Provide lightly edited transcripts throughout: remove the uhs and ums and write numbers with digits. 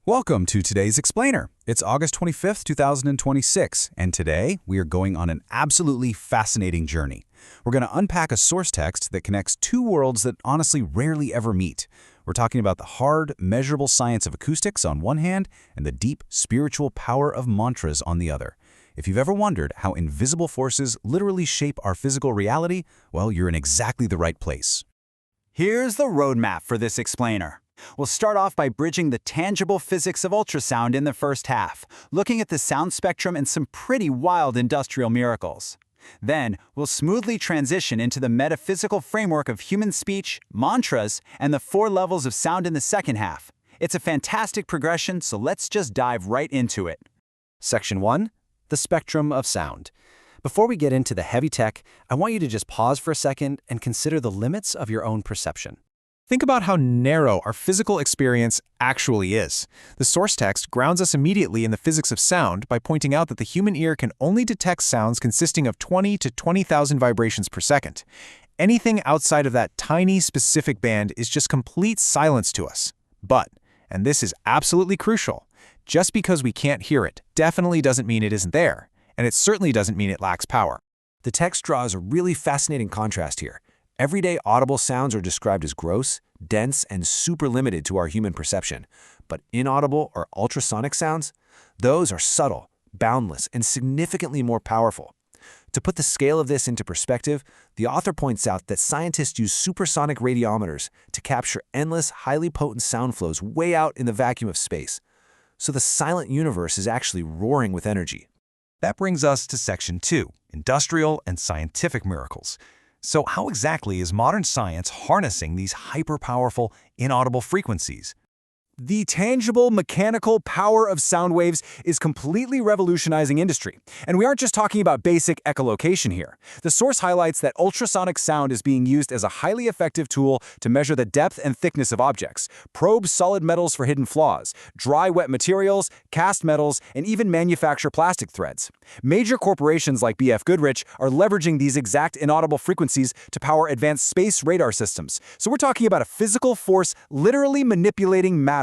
Welcome to today's Explainer. It's August 25th, 2026, and today we are going on an absolutely fascinating journey. We're going to unpack a source text that connects two worlds that honestly rarely ever meet. We're talking about the hard, measurable science of acoustics on one hand and the deep, spiritual power of mantras on the other. If you've ever wondered how invisible forces literally shape our physical reality, well, you're in exactly the right place. Here's the roadmap for this explainer. We'll start off by bridging the tangible physics of ultrasound in the first half, looking at the sound spectrum and some pretty wild industrial miracles. Then, we'll smoothly transition into the metaphysical framework of human speech, mantras, and the 4 levels of sound in the second half. It's a fantastic progression, so let's just dive right into it. Section 1. The spectrum of sound. Before we get into the heavy tech, I want you to just pause for a second and consider the limits of your own perception. Think about how narrow our physical experience actually is. The source text grounds us immediately in the physics of sound by pointing out that the human ear can only detect sounds consisting of 20 to 20,000 vibrations per second. Anything outside of that tiny specific band is just complete silence to us. But, and this is absolutely crucial, just because we can't hear it definitely doesn't mean it isn't there, and it certainly doesn't mean it lacks power. The text draws a really fascinating contrast here. Everyday audible sounds are described as gross, dense, and super limited to our human perception. But inaudible or ultrasonic sounds? Those are subtle, boundless, and significantly more powerful. To put the scale of this into perspective, the author points out that scientists use supersonic radiometers to capture endless, highly potent sound flows way out in the vacuum of space. So the silent universe is actually roaring with energy. That brings us to Section 2, Industrial and Scientific Miracles. So how exactly is modern science harnessing these hyper-powerful, inaudible frequencies? The tangible, mechanical power of sound waves is completely revolutionizing industry. And we aren't just talking about basic echolocation here. The source highlights that ultrasonic sound is being used as a highly effective tool to measure the depth and thickness of objects, probe solid metals for hidden flaws, dry wet materials, cast metals, and even manufacture plastic threads. Major corporations like B.F. Goodrich are leveraging these exact inaudible frequencies to power advanced space radar systems. So we're talking about a physical force literally manipulating matter.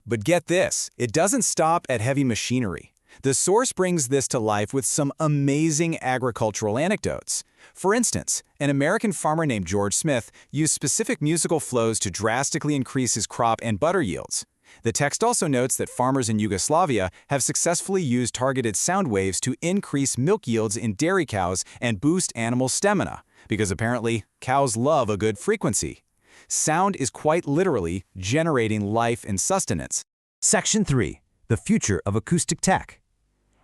But get this, it doesn't stop at heavy machinery. The source brings this to life with some amazing agricultural anecdotes. For instance, an American farmer named George Smith used specific musical flows to drastically increase his crop and butter yields. The text also notes that farmers in Yugoslavia have successfully used targeted sound waves to increase milk yields in dairy cows and boost animal stamina, because apparently cows love a good frequency. Sound is quite literally generating life and sustenance. Section 3. The future of acoustic tech.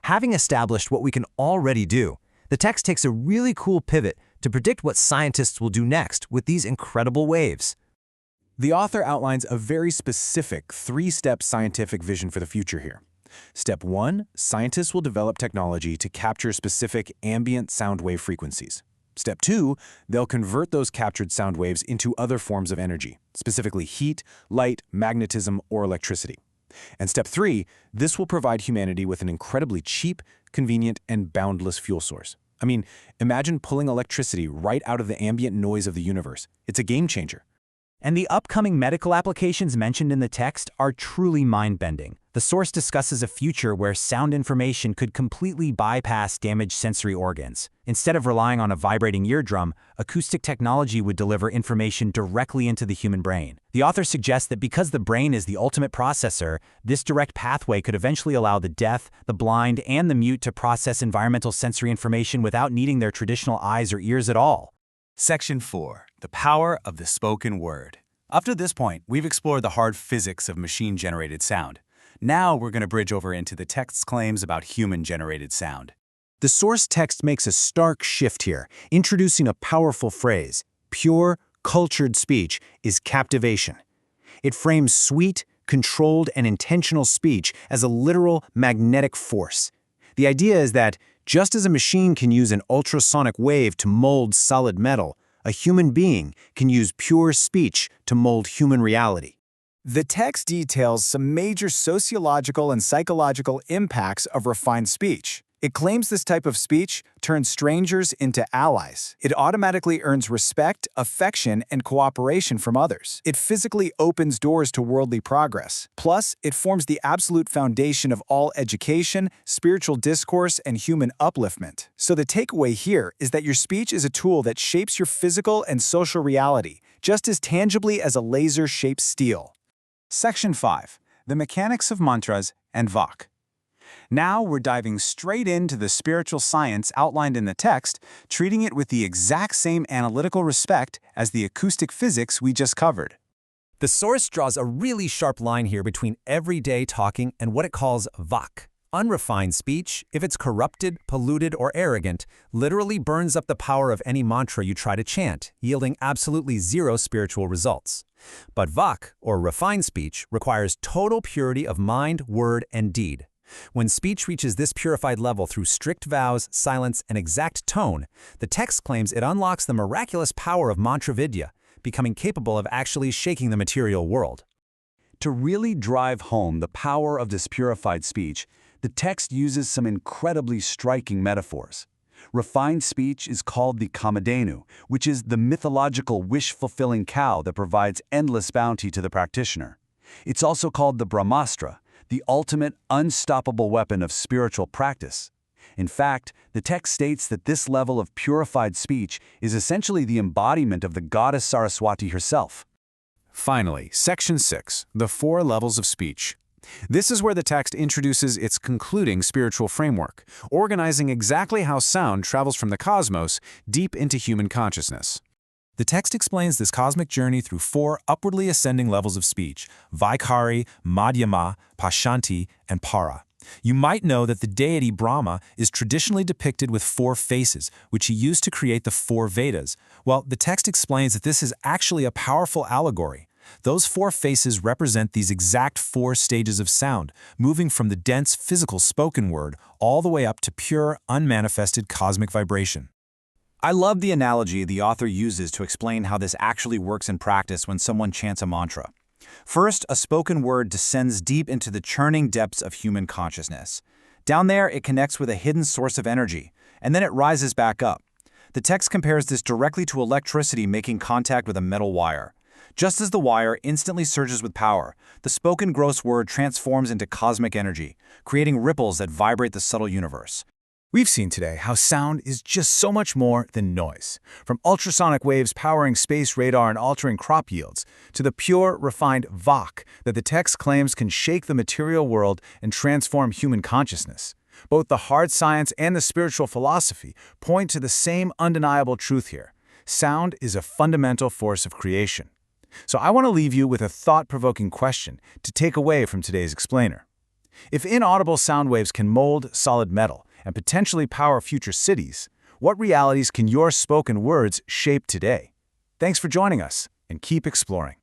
Having established what we can already do, the text takes a really cool pivot to predict what scientists will do next with these incredible waves. The author outlines a very specific 3-step scientific vision for the future here. Step 1, scientists will develop technology to capture specific ambient sound wave frequencies. Step 2, they'll convert those captured sound waves into other forms of energy, specifically heat, light, magnetism, or electricity. And Step 3, this will provide humanity with an incredibly cheap, convenient, and boundless fuel source. I mean, imagine pulling electricity right out of the ambient noise of the universe. It's a game changer. And the upcoming medical applications mentioned in the text are truly mind-bending. The source discusses a future where sound information could completely bypass damaged sensory organs. Instead of relying on a vibrating eardrum, acoustic technology would deliver information directly into the human brain. The author suggests that because the brain is the ultimate processor, this direct pathway could eventually allow the deaf, the blind, and the mute to process environmental sensory information without needing their traditional eyes or ears at all. Section 4. The power of the spoken word. Up to this point, we've explored the hard physics of machine-generated sound. Now we're going to bridge over into the text's claims about human-generated sound. The source text makes a stark shift here, introducing a powerful phrase. Pure, cultured speech is captivation. It frames sweet, controlled, and intentional speech as a literal magnetic force. The idea is that just as a machine can use an ultrasonic wave to mold solid metal, a human being can use pure speech to mold human reality. The text details some major sociological and psychological impacts of refined speech. It claims this type of speech turns strangers into allies. It automatically earns respect, affection, and cooperation from others. It physically opens doors to worldly progress. Plus, it forms the absolute foundation of all education, spiritual discourse, and human upliftment. So the takeaway here is that your speech is a tool that shapes your physical and social reality, just as tangibly as a laser shapes steel. Section 5. The Mechanics of Mantras and Vak. Now we're diving straight into the spiritual science outlined in the text, treating it with the exact same analytical respect as the acoustic physics we just covered. The source draws a really sharp line here between everyday talking and what it calls Vak. Unrefined speech, if it's corrupted, polluted, or arrogant, literally burns up the power of any mantra you try to chant, yielding absolutely zero spiritual results. But Vak, or refined speech, requires total purity of mind, word, and deed. When speech reaches this purified level through strict vows, silence, and exact tone, the text claims it unlocks the miraculous power of mantra vidya, becoming capable of actually shaking the material world. To really drive home the power of this purified speech, the text uses some incredibly striking metaphors. Refined speech is called the Kamadhenu, which is the mythological wish-fulfilling cow that provides endless bounty to the practitioner. It's also called the Brahmastra, the ultimate, unstoppable weapon of spiritual practice. In fact, the text states that this level of purified speech is essentially the embodiment of the goddess Saraswati herself. Finally, Section 6, the 4 levels of speech. This is where the text introduces its concluding spiritual framework, organizing exactly how sound travels from the cosmos deep into human consciousness. The text explains this cosmic journey through 4 upwardly ascending levels of speech: Vaikhari, Madhyama, Pashanti, and Para. You might know that the deity Brahma is traditionally depicted with 4 faces, which he used to create the 4 Vedas. Well, the text explains that this is actually a powerful allegory. Those 4 faces represent these exact 4 stages of sound, moving from the dense physical spoken word all the way up to pure, unmanifested cosmic vibration. I love the analogy the author uses to explain how this actually works in practice when someone chants a mantra. First, a spoken word descends deep into the churning depths of human consciousness. Down there, it connects with a hidden source of energy, and then it rises back up. The text compares this directly to electricity making contact with a metal wire. Just as the wire instantly surges with power, the spoken gross word transforms into cosmic energy, creating ripples that vibrate the subtle universe. We've seen today how sound is just so much more than noise. From ultrasonic waves powering space radar and altering crop yields, to the pure, refined Vak that the text claims can shake the material world and transform human consciousness. Both the hard science and the spiritual philosophy point to the same undeniable truth here. Sound is a fundamental force of creation. So I want to leave you with a thought-provoking question to take away from today's explainer. If inaudible sound waves can mold solid metal and potentially power future cities, what realities can your spoken words shape today? Thanks for joining us, and keep exploring.